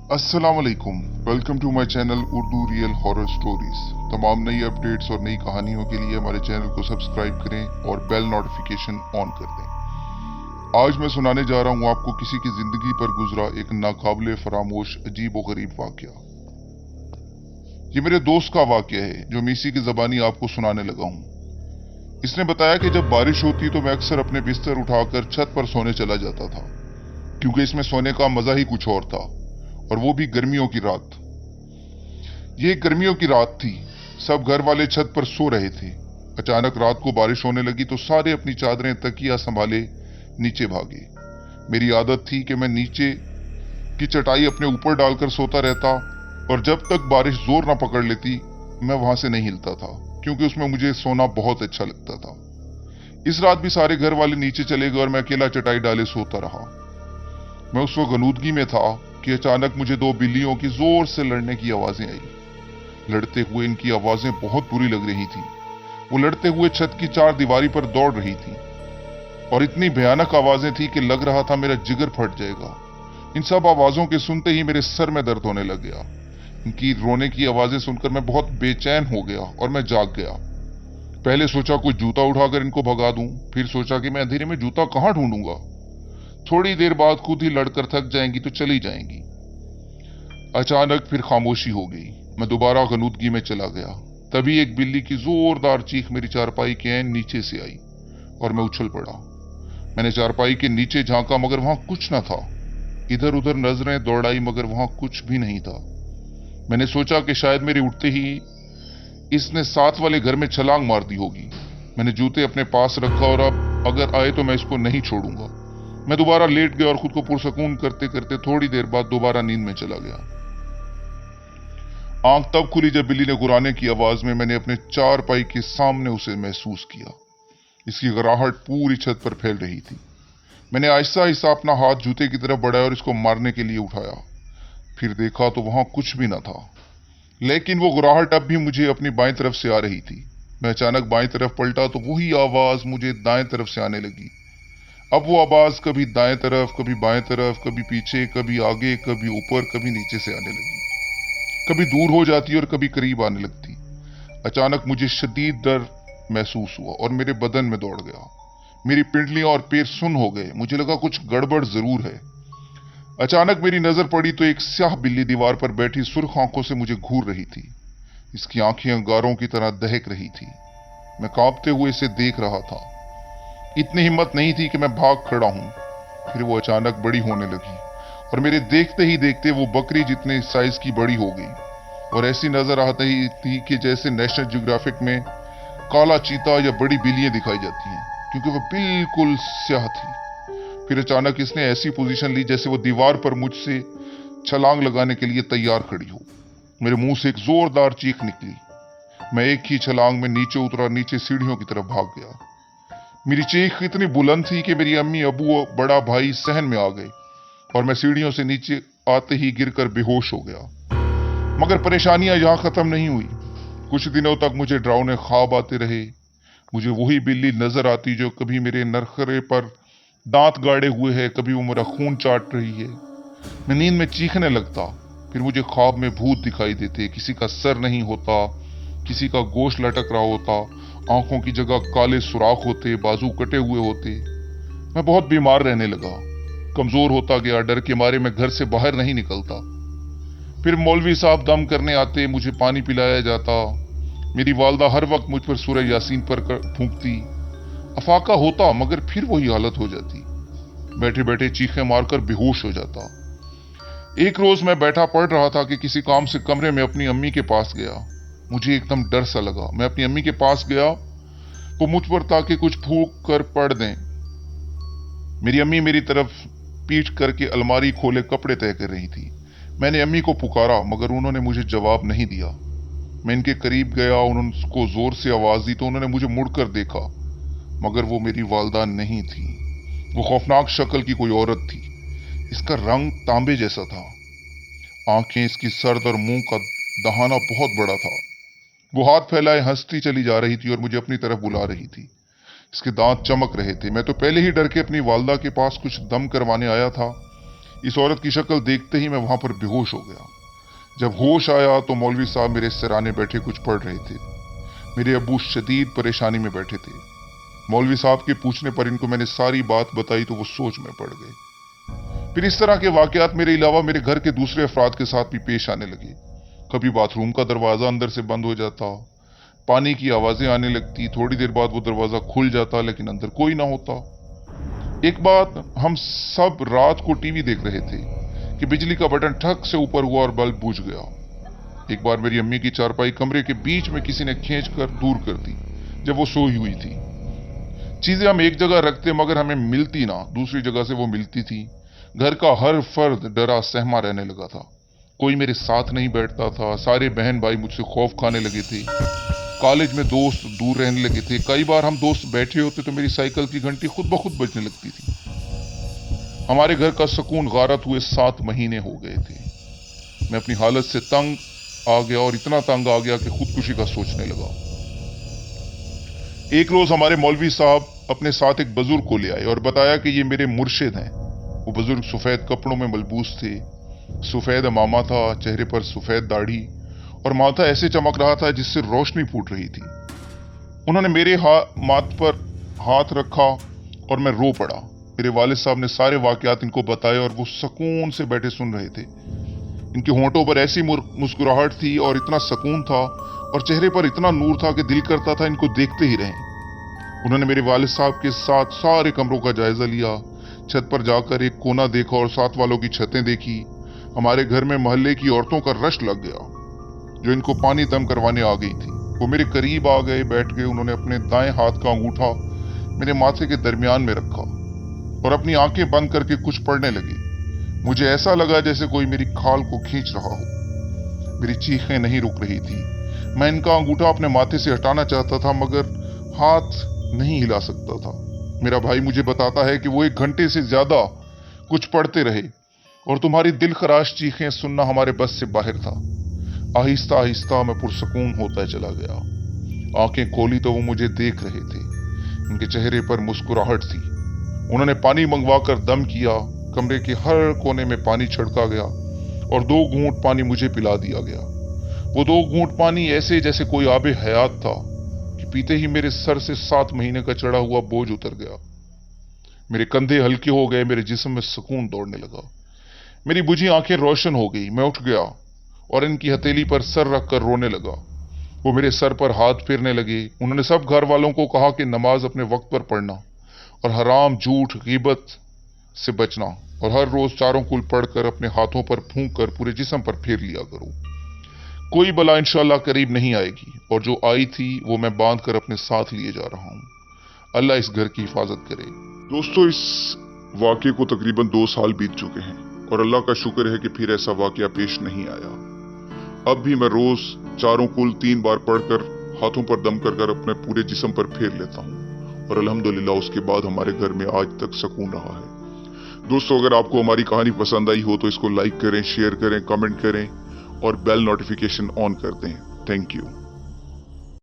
अस्सलाम वालेकुम। Welcome to my channel Urdu real horror stories. तमाम नई अपडेट्स और नई कहानियों के लिए हमारे चैनल को सब्सक्राइब करें और बेल नोटिफिकेशन ऑन कर दें। आज मैं सुनाने जा रहा हूँ आपको किसी की जिंदगी पर गुजरा एक नाकाबिले फरामोश अजीब व गरीब वाकया। ये मेरे दोस्त का वाकया है जो मैं इसी की जबानी आपको सुनाने लगा हूँ। इसने बताया कि जब बारिश होती तो मैं अक्सर अपने बिस्तर उठाकर छत पर सोने चला जाता था, क्योंकि इसमें सोने का मजा ही कुछ और था, और वो भी गर्मियों की रात। ये गर्मियों की रात थी। सब घर वाले छत पर सो रहे थे। अचानक रात को बारिश होने लगी तो सारे अपनी चादरें तकिया संभाले नीचे भागे। मेरी आदत थी कि मैं नीचे की चटाई अपने ऊपर डालकर सोता रहता, और जब तक बारिश जोर ना पकड़ लेती मैं वहां से नहीं हिलता था, क्योंकि उसमें मुझे सोना बहुत अच्छा लगता था। इस रात भी सारे घर वाले नीचे चले गए और मैं अकेला चटाई डाले सोता रहा। मैं उस वक्त गनूदगी में था कि अचानक मुझे दो बिल्लियों की जोर से लड़ने की आवाजें आई। लड़ते हुए इनकी आवाजें बहुत बुरी लग रही थी। वो लड़ते हुए छत की चार दीवारी पर दौड़ रही थी, और इतनी भयानक आवाजें थी कि लग रहा था मेरा जिगर फट जाएगा। इन सब आवाजों के सुनते ही मेरे सर में दर्द होने लग गया। इनकी रोने की आवाजें सुनकर मैं बहुत बेचैन हो गया और मैं जाग गया। पहले सोचा कोई जूता उठाकर इनको भगा दूं, फिर सोचा कि मैं अंधेरे में जूता कहां ढूंढूंगा। थोड़ी देर बाद खुद ही लड़कर थक जाएंगी तो चली जाएंगी। अचानक फिर खामोशी हो गई। मैं दोबारा गनूदगी में चला गया। तभी एक बिल्ली की जोरदार चीख मेरी चारपाई के नीचे से आई और मैं उछल पड़ा। मैंने चारपाई के नीचे झांका मगर वहां कुछ न था। इधर उधर नजरें दौड़ाई मगर वहां कुछ भी नहीं था। मैंने सोचा कि शायद मेरे उठते ही इसने साथ वाले घर में छलांग मार दी होगी। मैंने जूते अपने पास रखा और अब अगर आए तो मैं इसको नहीं छोड़ूंगा। मैं दोबारा लेट गया और खुद को पुरसकून करते करते थोड़ी देर बाद दोबारा नींद में चला गया। आंख तब खुली जब बिल्ली ने गुर्राने की आवाज में मैंने अपने चारपाई के सामने उसे महसूस किया। इसकी गराहट पूरी छत पर फैल रही थी। मैंने आहिस्ता आहिस्ता अपना हाथ जूते की तरफ बढ़ाया और इसको मारने के लिए उठाया। फिर देखा तो वहां कुछ भी न था, लेकिन वो गुर्राहट अब भी मुझे अपनी बाईं तरफ से आ रही थी। मैं अचानक बाईं तरफ पलटा तो वही आवाज मुझे दाएं तरफ से आने लगी। अब वो आवाज कभी दाएं तरफ, कभी बाएं तरफ, कभी पीछे, कभी आगे, कभी ऊपर, कभी नीचे से आने लगी। कभी दूर हो जाती और कभी करीब आने लगती। अचानक मुझे शदीद डर महसूस हुआ और मेरे बदन में दौड़ गया। मेरी पिंडलियां और पैर सुन्न हो गए। मुझे लगा कुछ गड़बड़ जरूर है। अचानक मेरी नजर पड़ी तो एक स्याह बिल्ली दीवार पर बैठी सुर्ख आंखों से मुझे घूर रही थी। इसकी आंखें अंगारों की तरह दहक रही थी। मैं कांपते हुए इसे देख रहा था। इतनी हिम्मत नहीं थी कि मैं भाग खड़ा हूं। फिर वो अचानक बड़ी होने लगी और मेरे देखते ही देखते वो बकरी जितने साइज की बड़ी हो गई, और ऐसी नजर आती थी कि जैसे नेशनल ज्योग्राफिक में काला चीता या बड़ी बिल्लियां दिखाई जाती हैं, क्योंकि वो बिल्कुल स्याह थी। फिर अचानक इसने ऐसी पोजीशन ली जैसे वो दीवार पर मुझसे छलांग लगाने के लिए तैयार खड़ी हो। मेरे मुंह से एक जोरदार चीख निकली। मैं एक ही छलांग में नीचे उतरा, नीचे सीढ़ियों की तरफ भाग गया। मेरी चीख इतनी बुलंद थी कि मेरी अम्मी, अबू और बड़ा भाई सहन में आ गए, और मैं सीढ़ियों से नीचे आते ही गिरकर बेहोश हो गया। मगर परेशानियां यहां खत्म नहीं हुई। कुछ दिनों तक मुझे डरावने ख्वाब आते रहे। मुझे वही बिल्ली नजर आती जो कभी मेरे नरखरे पर दांत गाड़े हुए है, कभी वो मेरा खून चाट रही है। मैं नींद में चीखने लगता। फिर मुझे ख्वाब में भूत दिखाई देते। किसी का सर नहीं होता, किसी का गोश्त लटक रहा होता, आंखों की जगह काले सुराख होते, बाजू कटे हुए होते। मैं बहुत बीमार रहने लगा, कमजोर होता गया। डर के मारे मैं घर से बाहर नहीं निकलता। फिर मौलवी साहब दम करने आते, मुझे पानी पिलाया जाता। मेरी वालदा हर वक्त मुझ पर सूरह यासीन पर फूंकती। अफाका होता मगर फिर वही हालत हो जाती। बैठे बैठे चीखें मारकर बेहोश हो जाता। एक रोज मैं बैठा पढ़ रहा था कि किसी काम से कमरे में अपनी अम्मी के पास गया। मुझे एकदम डर सा लगा। मैं अपनी अम्मी के पास गया वो मुझ पर ताकि कुछ फूंक कर पढ़ दें। मेरी अम्मी मेरी तरफ पीठ करके अलमारी खोले कपड़े तय कर रही थी। मैंने अम्मी को पुकारा मगर उन्होंने मुझे जवाब नहीं दिया। मैं इनके करीब गया, उन्होंने उसको जोर से आवाज दी तो उन्होंने मुझे मुड़कर देखा, मगर वो मेरी वालदा नहीं थी। वो खौफनाक शक्ल की कोई औरत थी। इसका रंग तांबे जैसा था। आंखें इसकी सर्द और मुंह का दहाना बहुत बड़ा था। वो हाथ फैलाए हंसती चली जा रही थी और मुझे अपनी तरफ बुला रही थी। इसके दांत चमक रहे थे। मैं तो पहले ही डर के अपनी वालदा के पास कुछ दम करवाने आया था। इस औरत की शक्ल देखते ही मैं वहां पर बेहोश हो गया। जब होश आया तो मौलवी साहब मेरे सिराने बैठे कुछ पढ़ रहे थे। मेरे अब्बू शदीद परेशानी में बैठे थे। मौलवी साहब के पूछने पर इनको मैंने सारी बात बताई तो वो सोच में पड़ गए। फिर इस तरह के वाकयात मेरे अलावा मेरे घर के दूसरे अफराद के साथ भी पेश आने लगे। कभी बाथरूम का दरवाजा अंदर से बंद हो जाता, पानी की आवाजें आने लगती, थोड़ी देर बाद वो दरवाजा खुल जाता लेकिन अंदर कोई ना होता। एक बात, हम सब रात को टीवी देख रहे थे कि बिजली का बटन ठक से ऊपर हुआ और बल्ब बुझ गया। एक बार मेरी अम्मी की चारपाई कमरे के बीच में किसी ने खींचकर दूर कर दी जब वो सोई हुई थी। चीजें हम एक जगह रखते मगर हमें मिलती ना, दूसरी जगह से वो मिलती थी। घर का हर फर्द डरा सहमा रहने लगा था। कोई मेरे साथ नहीं बैठता था। सारे बहन भाई मुझसे खौफ खाने लगे थे। कॉलेज में दोस्त दूर रहने लगे थे। कई बार हम दोस्त बैठे होते तो मेरी साइकिल की घंटी खुद ब खुद बजने लगती थी। हमारे घर का सुकून गारत हुए 7 महीने हो गए थे। मैं अपनी हालत से तंग आ गया और इतना तंग आ गया कि खुदकुशी का सोचने लगा। एक रोज हमारे मौलवी साहब अपने साथ एक बुजुर्ग को ले आए और बताया कि ये मेरे मुर्शिद हैं। वो बुजुर्ग सफेद कपड़ों में मलबूस थे, सफेद अमामा था, चेहरे पर सफेद दाढ़ी और माथा ऐसे चमक रहा था जिससे रोशनी फूट रही थी। उन्होंने मेरे माथ पर हाथ रखा और मैं रो पड़ा। मेरे वालिद साहब ने सारे वाकयात इनको बताए और वो सुकून से बैठे सुन रहे थे। इनके होंठों पर ऐसी मुस्कुराहट थी और इतना सुकून था और चेहरे पर इतना नूर था कि दिल करता था इनको देखते ही रहें। उन्होंने मेरे वालिद साहब के साथ सारे कमरों का जायजा लिया। छत पर जाकर एक कोना देखा और साथ वालों की छतें देखी। हमारे घर में मोहल्ले की औरतों का रश लग गया जो इनको पानी दम करवाने आ गई थी। वो मेरे करीब आ गए, बैठ गए। उन्होंने अपने दाएं हाथ का अंगूठा मेरे माथे के दरमियान में रखा और अपनी आंखें बंद करके कुछ पढ़ने लगे। मुझे ऐसा लगा जैसे कोई मेरी खाल को खींच रहा हो। मेरी चीखें नहीं रुक रही थी। मैं इनका अंगूठा अपने माथे से हटाना चाहता था मगर हाथ नहीं हिला सकता था। मेरा भाई मुझे बताता है कि वो 1 घंटे से ज्यादा कुछ पढ़ते रहे और तुम्हारी दिल खराश चीखें सुनना हमारे बस से बाहर था। आहिस्ता आहिस्ता मैं पुरसकून होता चला गया। आंखें खोली तो वो मुझे देख रहे थे। उनके चेहरे पर मुस्कुराहट थी। उन्होंने पानी मंगवाकर दम किया। कमरे के हर कोने में पानी छिड़का गया और 2 घूंट पानी मुझे पिला दिया गया। वो 2 घूंट पानी ऐसे जैसे कोई आबे हयात था कि पीते ही मेरे सर से 7 महीने का चढ़ा हुआ बोझ उतर गया। मेरे कंधे हल्के हो गए, मेरे जिस्म में सुकून दौड़ने लगा। मेरी बुझी आंखें रोशन हो गई। मैं उठ गया और इनकी हथेली पर सर रखकर रोने लगा। वो मेरे सर पर हाथ फेरने लगे। उन्होंने सब घर वालों को कहा कि नमाज अपने वक्त पर पढ़ना और हराम, झूठ, गीबत से बचना और हर रोज 4 कुल पढ़कर अपने हाथों पर फूंक कर पूरे जिस्म पर फेर लिया करो। कोई बला इंशाअल्लाह करीब नहीं आएगी और जो आई थी वो मैं बांध कर अपने साथ लिए जा रहा हूं। अल्लाह इस घर की हिफाजत करे। दोस्तों, इस वाकये को तकरीबन 2 साल बीत चुके हैं और अल्लाह का शुक्र है कि फिर ऐसा वाकया पेश नहीं आया। अब भी मैं रोज 4 कुल 3 बार पढ़कर हाथों पर दम कर अपने पूरे जिस्म पर फेर लेता हूँ और अल्हम्दुलिल्लाह उसके बाद हमारे घर में आज तक सुकून रहा है। दोस्तों, अगर आपको हमारी कहानी पसंद आई हो तो इसको लाइक करें, शेयर करें, कमेंट करें और बेल नोटिफिकेशन ऑन कर दें। Thank you.